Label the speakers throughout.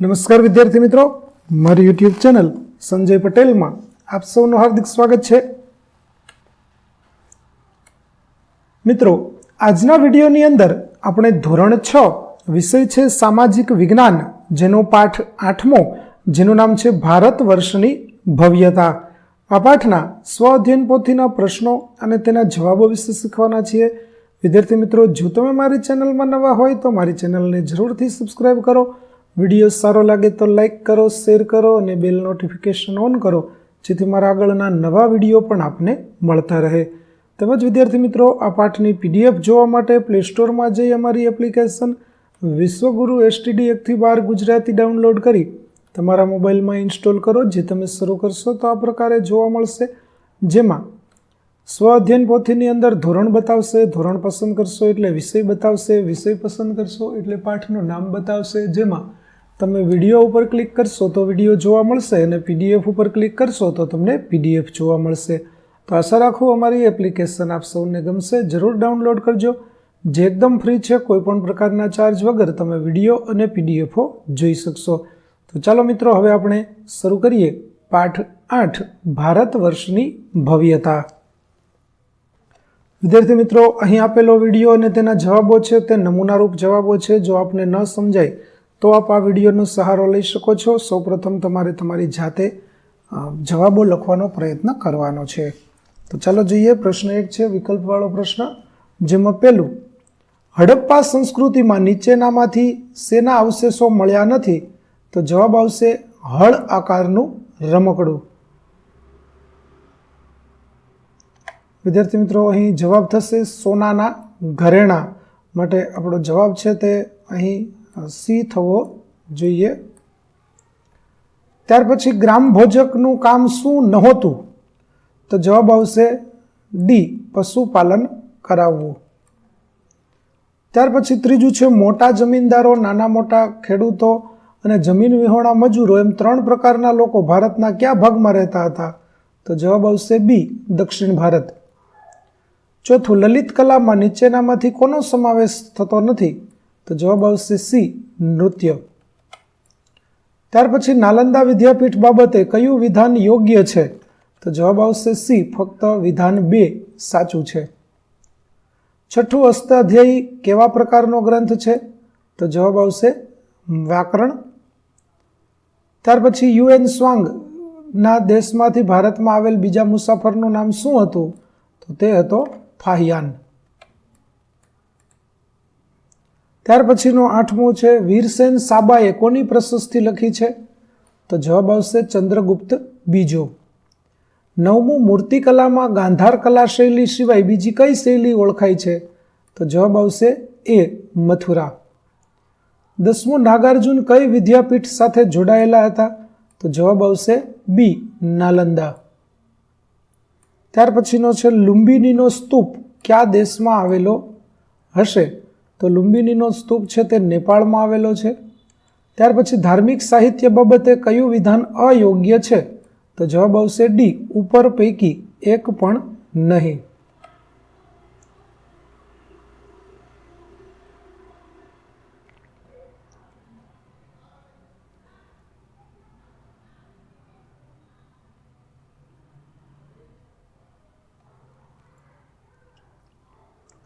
Speaker 1: નમસ્કાર વિદ્યાર્થી મિત્રો, મારી યુટ્યુબ ચેનલ સંજય પટેલમાં આપ સૌનું હાર્દિક સ્વાગત છે. મિત્રો, આજના વિડીયોની અંદર આપણે ધોરણ 6 વિષય છે સામાજિક વિજ્ઞાન, જેનો પાઠ 8મો, જેનું નામ છે ભારત વર્ષની ભવ્યતા. આ પાઠના સ્વ અધ્યયન પોથીના પ્રશ્નો અને તેના જવાબો વિશે શીખવાના છીએ. વિદ્યાર્થી મિત્રો, જો તમે મારી ચેનલમાં નવા હોય તો મારી ચેનલને જરૂરથી સબસ્ક્રાઈબ કરો. વિડીયો સારો લાગે તો લાઇક કરો, શેર કરો અને બેલ નોટિફિકેશન ઓન કરો, જેથી મારા આગળના નવા વિડીયો પણ આપને મળતા રહે. તેમજ વિદ્યાર્થી મિત્રો, આ પાઠની PDF જોવા માટે પ્લે સ્ટોરમાં જઈ અમારી એપ્લિકેશન વિશ્વગુરુ STD 1-12 ગુજરાતી ડાઉનલોડ કરી તમારા મોબાઈલમાં ઇન્સ્ટોલ કરો. જે તમે શરૂ કરશો તો આ પ્રકારે જોવા મળશે, જેમાં સ્વ અધ્યયન પોથીની અંદર ધોરણ બતાવશે, ધોરણ પસંદ કરશો એટલે વિષય બતાવશે, વિષય પસંદ કરશો એટલે પાઠનું નામ બતાવશે. જેમાં તમે વિડીયો ઉપર ક્લિક કરશો તો વિડીયો જોવા મળશે અને PDF ઉપર ક્લિક કરશો તો તમને PDF જોવા મળશે. તો આશા રાખું અમારી એપ્લિકેશન આપ સૌને ગમશે. જરૂર ડાઉનલોડ કરજો, જે એકદમ ફ્રી છે. કોઈપણ પ્રકારના ચાર્જ વગર તમે વિડીયો અને PDFો જોઈ શકશો. તો ચાલો મિત્રો, હવે આપણે શરૂ કરીએ પાઠ 8 ભારત વર્ષની ભવ્યતા. વિદ્યાર્થી મિત્રો, અહીં આપેલો વિડીયો અને તેના જવાબો છે તે નમૂનારૂપ જવાબો છે. જો આપને ન સમજાય તો આપ આ વિડીયોનો સહારો લઈ શકો છો. સૌપ્રથમ તમારે તમારી જાતે જવાબો લખવાનો પ્રયત્ન કરવાનો છે. તો ચાલો જોઈએ. પ્રશ્ન 1 છે વિકલ્પવાળો પ્રશ્ન, જેમાં પહેલું, હડપ્પા સંસ્કૃતિમાં નીચેનામાંથી શેના અવશેષો મળ્યા નથી? તો જવાબ આવશે હળ આકારનું રમકડું. વિદ્યાર્થી મિત્રો, અહીં જવાબ થશે સોનાના ઘરેણાં. માટે આપણો જવાબ છે તે અહીં C થવો જોઈએ. ત્યાર પછી ગ્રામ ભોજકનું કામ શું નહોતું? તો જવાબ આવશે D, પશુપાલન કરાવવું. ત્યાર પછી ત્રીજું છે મોટા જમીનદારો, નાના મોટા ખેડૂતો અને જમીન વિહોણા મજૂરો એમ 3 પ્રકારના લોકો ભારતના કયા ભાગમાં રહેતા હતા? તો જવાબ આવશે B, દક્ષિણ ભારત. ચોથું, લલિત કલામાં નીચેનામાંથી કોનો સમાવેશ થતો નથી? તો જવાબ આવશે C, નૃત્ય. ત્યાર પછી નાલંદા વિદ્યાપીઠ બાબતે કયું વિધાન યોગ્ય છે? તો જવાબ આવશે C, ફક્ત વિધાન 2 સાચું છે. છઠ્ઠું, અષ્ટાધ્યાયી કેવા પ્રકારનો ગ્રંથ છે? તો જવાબ આવશે વ્યાકરણ. ત્યાર પછી UN સ્વાંગ ના દેશમાંથી ભારતમાં આવેલ બીજા મુસાફરનું નામ શું હતું? તો તે હતો ફાહિયાન. ત્યાર પછીનો 8મો છે વીરસેન સાબાએ કોની પ્રશસ્તિ લખી છે? તો જવાબ આવશે ચંદ્રગુપ્ત બીજો. 9મું, મૂર્તિકલામાં ગાંધાર કલા શૈલી સિવાય બીજી કઈ શૈલી ઓળખાય છે? તો જવાબ આવશે A, મથુરા. 10મું, નાગાર્જુન કઈ વિદ્યાપીઠ સાથે જોડાયેલા હતા? તો જવાબ આવશે B, નાલંદા. ત્યાર પછીનો છે લુંબિનીનો સ્તૂપ કયા દેશમાં આવેલો હશે? તો લુંબિનીનો સ્તૂપ છે તે નેપાળમાં આવેલો છે. ત્યાર પછી ધાર્મિક સાહિત્ય બાબતે કયું વિધાન અયોગ્ય છે? તો જવાબ આવશે D, ઉપર પૈકી એક પણ નહીં.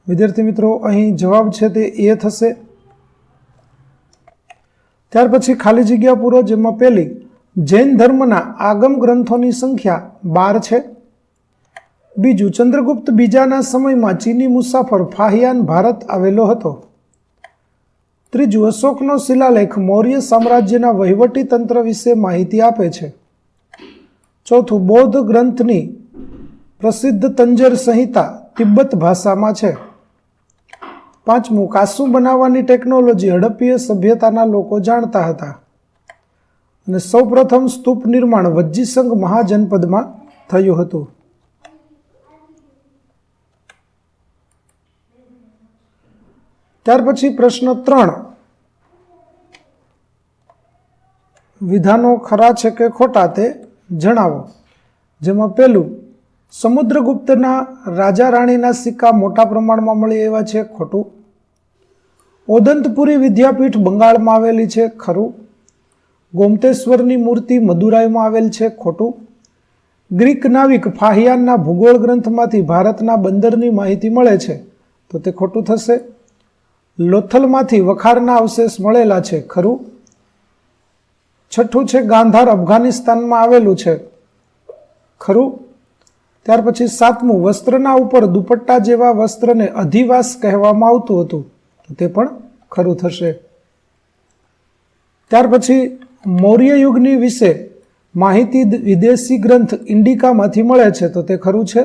Speaker 1: વિદ્યાર્થી મિત્રો, અહીં જવાબ છે તે A થશે. ત્યાર પછી ખાલી જગ્યા પૂરો, જેમાં પહેલી, જૈન ધર્મના આગમ ગ્રંથોની સંખ્યા 12 છે. બીજું, ચંદ્રગુપ્ત બીજાના સમયમાં ચીની મુસાફર ફાહિયાન ભારત આવેલો હતો. ત્રીજું, અશોકનો શિલાલેખ મૌર્ય સામ્રાજ્યના વહીવટી તંત્ર વિશે માહિતી આપે છે. ચોથું, બૌદ્ધ ગ્રંથની પ્રસિદ્ધ તંજર સંહિતા તિબ્બત ભાષામાં છે. 5મું, કાસુ બનાવવાની ટેકનોલોજી હડપ્પીય સભ્યતાના લોકો જાણતા હતા. અને સૌપ્રથમ સ્તૂપ નિર્માણ વજ્જીસંઘ મહાજનપદમાં થયું હતું. ત્યાર પછી પ્રશ્ન 3, વિધાનો ખરા છે કે ખોટા તે જણાવો. જેમાં પહેલું, સમુદ્રગુપ્તના રાજા રાણીના સિક્કા મોટા પ્રમાણમાં મળી આવ્યા છે. ખોટું. ઓદંતપુરી વિદ્યાપીઠ બંગાળમાં આવેલી છે. ખરું. ગોમતેશ્વરની મૂર્તિ મદુરાઈમાં આવેલ છે, ખોટું. ગ્રીક નાવિક ફાહિયાનના ભૂગોળ ગ્રંથમાંથી ભારતના બંદરની માહિતી મળે છે, તો તે ખોટું થશે. લોથલમાંથી વખારના અવશેષ મળેલા છે, ખરું. છઠ્ઠું છે ગાંધાર અફઘાનિસ્તાનમાં આવેલું છે, ખરું. ત્યાર પછી સાતમું, વસ્ત્રના ઉપર દુપટ્ટા જેવા વસ્ત્રને અધિવાસ કહેવામાં આવતું હતું, તો તે પણ ખરું થશે. ત્યાર પછી મૌર્ય યુગની વિશે માહિતી વિદેશી ગ્રંથ ઇન્ડિકામાંથી મળે છે, તો તે ખરું છે.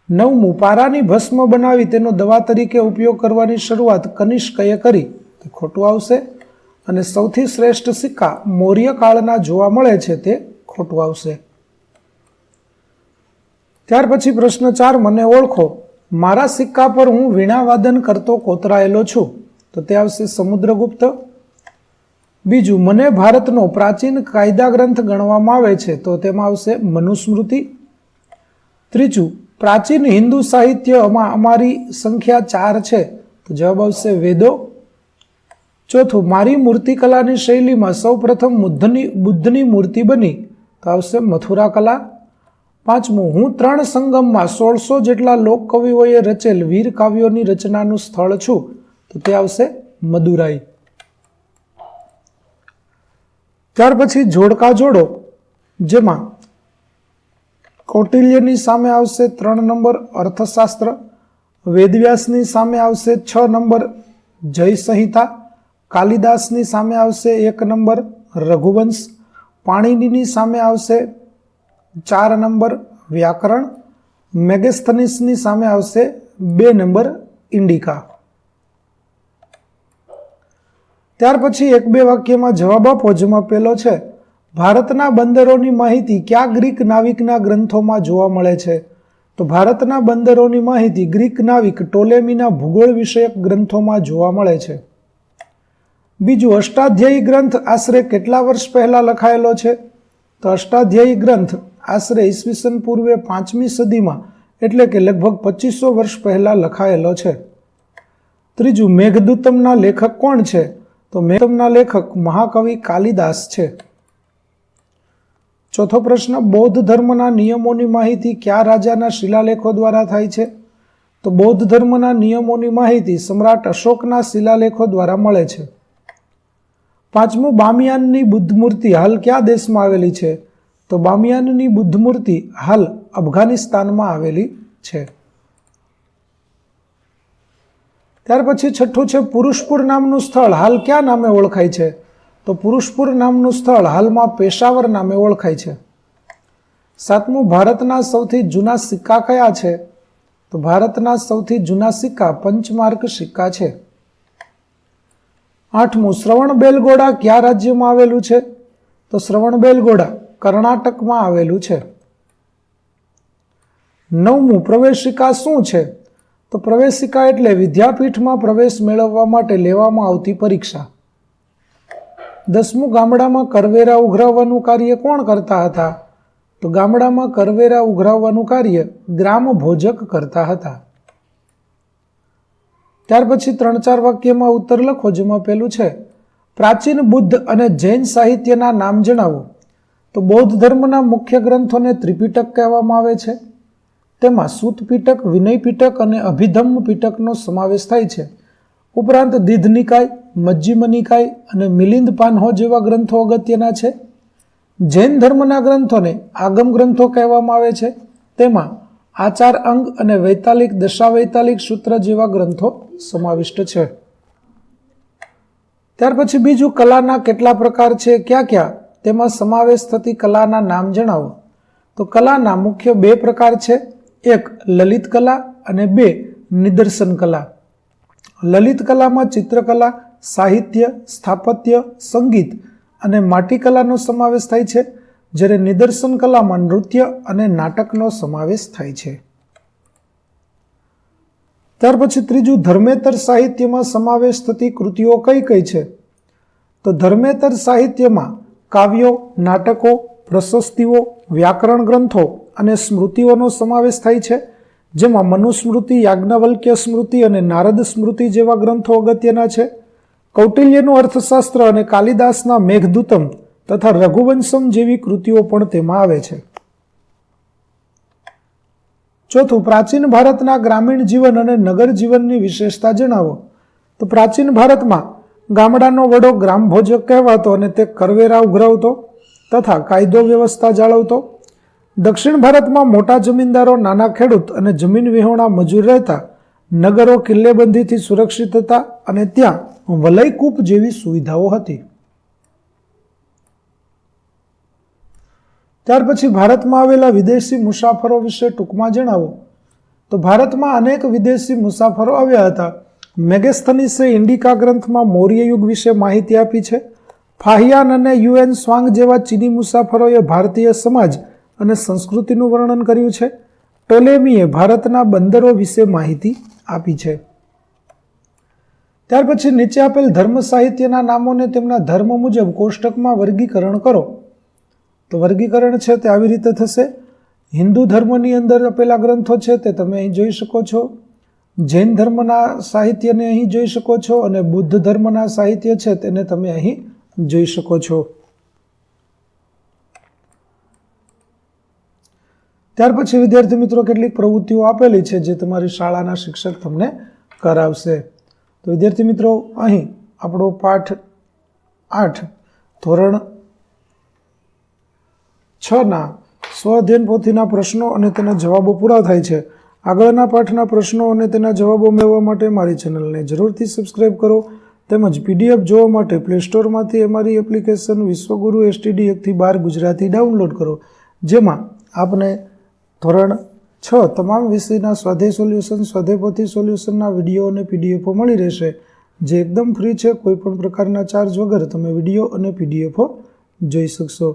Speaker 1: નવમું, પારાની ભસ્મ બનાવી તેનો દવા તરીકે ઉપયોગ કરવાની શરૂઆત કનિષ્કએ કરી, તે ખોટું આવશે. અને સૌથી શ્રેષ્ઠ સિક્કા મૌર્ય કાળના જોવા મળે છે, તે ખોટું આવશે. ત્યાર પછી પ્રશ્ન 4, મને ઓળખો. મારા સિક્કા પર હું વીણાવાદન કરતો કોતરાયેલો છું, તો તે આવશે સમુદ્રગુપ્ત. બીજું, મને ભારતનો પ્રાચીન કાયદા ગ્રંથ ગણવામાં આવે છે, તો તેમાં આવશે મનુસ્મૃતિ. ત્રીજું, પ્રાચીન હિન્દુ સાહિત્યમાં અમારી સંખ્યા 4 છે, તો જવાબ આવશે વેદો. ચોથું, મારી મૂર્તિકલાની શૈલીમાં સૌ પ્રથમ બુદ્ધની મૂર્તિ બની, તો આવશે મથુરા કલા. પાંચમું, હું 3 સંગમમાં 1600 જેટલા લોકકવિઓએ રચેલ વીર કાવ્યોની રચનાનું સ્થળ છું, તો તે આવશે મદુરાઈ. ત્યાર પછી જોડકા જોડો, જેમાં કૌટિલ્યની સામે આવશે 3 નંબર અર્થશાસ્ત્ર, વેદવ્યાસની સામે આવશે 6 નંબર જય સંહિતા, કાલિદાસની સામે આવશે 1 નંબર રઘુવંશ, પાણિનીની સામે આવશે 4 નંબર વ્યાકરણ, મેગેસ્થનીસની સામે આવશે 2 નંબર ઇન્ડિકા. ત્યાર પછી 1-2 વાક્યમાં જવાબ આપો, જેમાં પહેલો છે, ભારતના બંદરોની માહિતી કયા ગ્રીક નાવિકના ગ્રંથોમાં જોવા મળે છે, તો ભારતના બંદરોની માહિતી ગ્રીક નાવિક ટોલેમીના ભૂગોળ વિષયક ગ્રંથોમાં જોવા મળે છે. બીજું, અષ્ટાધ્યાયી ગ્રંથ આશરે કેટલા વર્ષ પહેલા લખાયેલો છે, તો અષ્ટાધ્યાયી ગ્રંથ આશરે ઈસવીસન પૂર્વે 5મી સદીમાં, એટલે કે લગભગ 2500 વર્ષ પહેલા લખાયેલો છે. ત્રીજું, મેઘદૂતમના લેખક કોણ છે, તો મેઘદૂતમના લેખક મહાકવિ કાલિદાસ છે. ચોથો પ્રશ્ન, બૌદ્ધ ધર્મના નિયમોની માહિતી કયા રાજાના શિલાલેખો દ્વારા થાય છે, તો બૌદ્ધ ધર્મના નિયમોની માહિતી સમ્રાટ અશોકના શિલાલેખો દ્વારા મળે છે. પાંચમું, બામિયાનની બુદ્ધ મૂર્તિ હાલ કયા દેશમાં આવેલી છે, તો બામિયાનની બુદ્ધ મૂર્તિ હાલ અફઘાનિસ્તાનમાં આવેલી છે. ત્યાર પછી છઠ્ઠું છે, પુરુષપુર નામનું સ્થળ હાલ કયા નામે ઓળખાય છે, તો પુરુષપુર નામનું સ્થળ હાલમાં પેશાવર નામે ઓળખાય છે. સાતમું, ભારતના સૌથી જૂના સિક્કા કયા છે, તો ભારતના સૌથી જૂના સિક્કા પંચમાર્ક સિક્કા છે. આઠમું, શ્રવણબેલગોળા કયા રાજ્યમાં આવેલું છે, તો શ્રવણબેલગોળા કર્ણાટકમાં આવેલું છે. નવમું, પ્રવેશિકા શું છે, તો પ્રવેશિકા એટલે વિદ્યાપીઠમાં પ્રવેશ મેળવવા માટે લેવામાં આવતી પરીક્ષા. 10મું, ગામડામાં કરવેરા ઉઘરાવવાનું કાર્ય કોણ કરતા હતા, તો ગામડામાં કરવેરા ઉઘરાવવાનું કાર્ય ગ્રામ ભોજક કરતા હતા. ત્યાર પછી 3-4 વાક્યમાં ઉત્તર લખો, જેમાં પહેલું છે, પ્રાચીન બુદ્ધ અને જૈન સાહિત્યના નામ જણાવો, તો બૌદ્ધ ધર્મના મુખ્ય ગ્રંથોને ત્રિપિટક કહેવામાં આવે છે. તેમાં સૂત પીટક, વિનય પીટક અને અભિધમ્મ પીટકનો સમાવેશ થાય છે. ઉપરાંત દીધ નિકાય, મજ્જિમ નિકાય અને મિલિંદ પાન્હો જેવા ગ્રંથો અગત્યના છે. જૈન ધર્મના ગ્રંથોને આગમ ગ્રંથો કહેવામાં આવે છે. તેમાં આચાર અંગ અને વૈતાલિક દશાવૈતાલિક સૂત્ર જેવા ગ્રંથો સમાવિષ્ટ છે. ત્યાર પછી બીજું, કલાના કેટલા પ્રકાર છે, ક્યાં ક્યાં, તેમાં સમાવેશ થતી કલાના નામ જણાવો, તો કલાના મુખ્ય 2 પ્રકાર છે, 1 લલિત કલા અને 2 નિદર્શન કલા. લલિત કલામાં ચિત્રકલા, સાહિત્ય, સ્થાપત્ય, સંગીત અને માટીકલાનો સમાવેશ થાય છે, જ્યારે નિદર્શન કલામાં નૃત્ય અને નાટકનો સમાવેશ થાય છે. ત્યાર પછી ત્રીજું, ધર્મેતર સાહિત્યમાં સમાવેશ થતી કૃતિઓ કઈ કઈ છે, તો ધર્મેતર સાહિત્યમાં કાવ્યો, નાટકો, પ્રશસ્તિઓ, વ્યાકરણ ગ્રંથો અને સ્મૃતિઓનો સમાવેશ થાય છે, જેમાં મનુસ્મૃતિ, યાજ્ઞવલ્ક્ય સ્મૃતિ અને નારદ સ્મૃતિ જેવા ગ્રંથો અગત્યના છે. કૌટિલ્યનું અર્થશાસ્ત્ર અને કાલિદાસના મેઘદૂતમ તથા રઘુવંશમ જેવી કૃતિઓ પણ તેમાં આવે છે. ચોથું, પ્રાચીન ભારતના ગ્રામીણ જીવન અને નગર જીવનની વિશેષતા જણાવો. તો પ્રાચીન ભારતમાં ગામડાનો વડો ગ્રામભોજક કહેવાતો અને તે કરવેરા ઉઘરાવતો તથા કાયદો વ્યવસ્થા જાળવતો. દક્ષિણ ભારતમાં મોટા જમીનદારો, નાના ખેડૂત અને જમીન વિહોણા મજૂર રહેતા. નગરો કિલ્લેબંધીથી સુરક્ષિત હતા અને ત્યાં વલયકૂપ જેવી સુવિધાઓ હતી. ત્યાર પછી ભારતમાં આવેલા વિદેશી મુસાફરો વિશે ટૂંકમાં જણાવો. તો ભારતમાં અનેક વિદેશી મુસાફરો આવ્યા હતા. મેગેસ્થનીસે ઇન્ડિકા ગ્રંથમાં મૌર્ય યુગ વિશે માહિતી આપી છે. ફાહિયાન અને યુએન સ્વાંગ જેવા ચીની મુસાફરોએ ભારતીય સમાજ અને સંસ્કૃતિનું વર્ણન કર્યું છે. ટોલેમીએ ભારતના બંદરો વિશે માહિતી આપી છે. ત્યાર પછી નીચે આપેલ ધર્મ સાહિત્યના નામોને તેમના ધર્મ મુજબ કોષ્ટકમાં વર્ગીકરણ કરો. તો વર્ગીકરણ છે તે આવી રીતે થશે. હિન્દુ ધર્મની અંદર આપેલા ગ્રંથો છે તે તમે અહીં જોઈ શકો છો. જૈન ધર્મના સાહિત્યને અહીં જોઈ શકો છો અને બુદ્ધ ધર્મના સાહિત્ય છે તેને તમે અહીં જોઈ શકો છો. ત્યાર પછી વિદ્યાર્થી મિત્રો કેટલીક પ્રવૃત્તિઓ આપેલી છે જે તમારી શાળાના શિક્ષક તમને કરાવશે. તો વિદ્યાર્થી મિત્રો અહીં આપણો પાઠ 8 ધોરણ 6ના સ્વઅધ્યયન પોથીના પ્રશ્નો અને તેના જવાબો પૂરા થાય છે. આગળના પાઠના પ્રશ્નો અને તેના જવાબો મેળવવા માટે મારી ચેનલને જરૂરથી સબસ્ક્રાઇબ કરો તેમજ પીડીએફ જોવા માટે પ્લે સ્ટોરમાંથી અમારી એપ્લિકેશન વિશ્વગુરુ STD 1-12 ગુજરાતી ડાઉનલોડ કરો, જેમાં આપને ધોરણ 6 તમામ વિષયના સ્વાધ્યાય સોલ્યુશન, સ્વાધ્યાય પોથી સોલ્યુશનના વિડીયો અને પીડીએફો મળી રહેશે, જે એકદમ ફ્રી છે. કોઈપણ પ્રકારના ચાર્જ વગર તમે વિડીયો અને પીડીએફો જોઈ શકશો.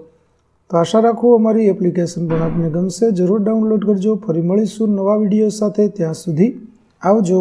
Speaker 1: તો આશા રાખું અમારી એપ્લિકેશન પણ આપને ગમશે. જરૂર ડાઉનલોડ કરજો. ફરી મળીશું નવા વિડીયો સાથે. ત્યાં સુધી આવજો.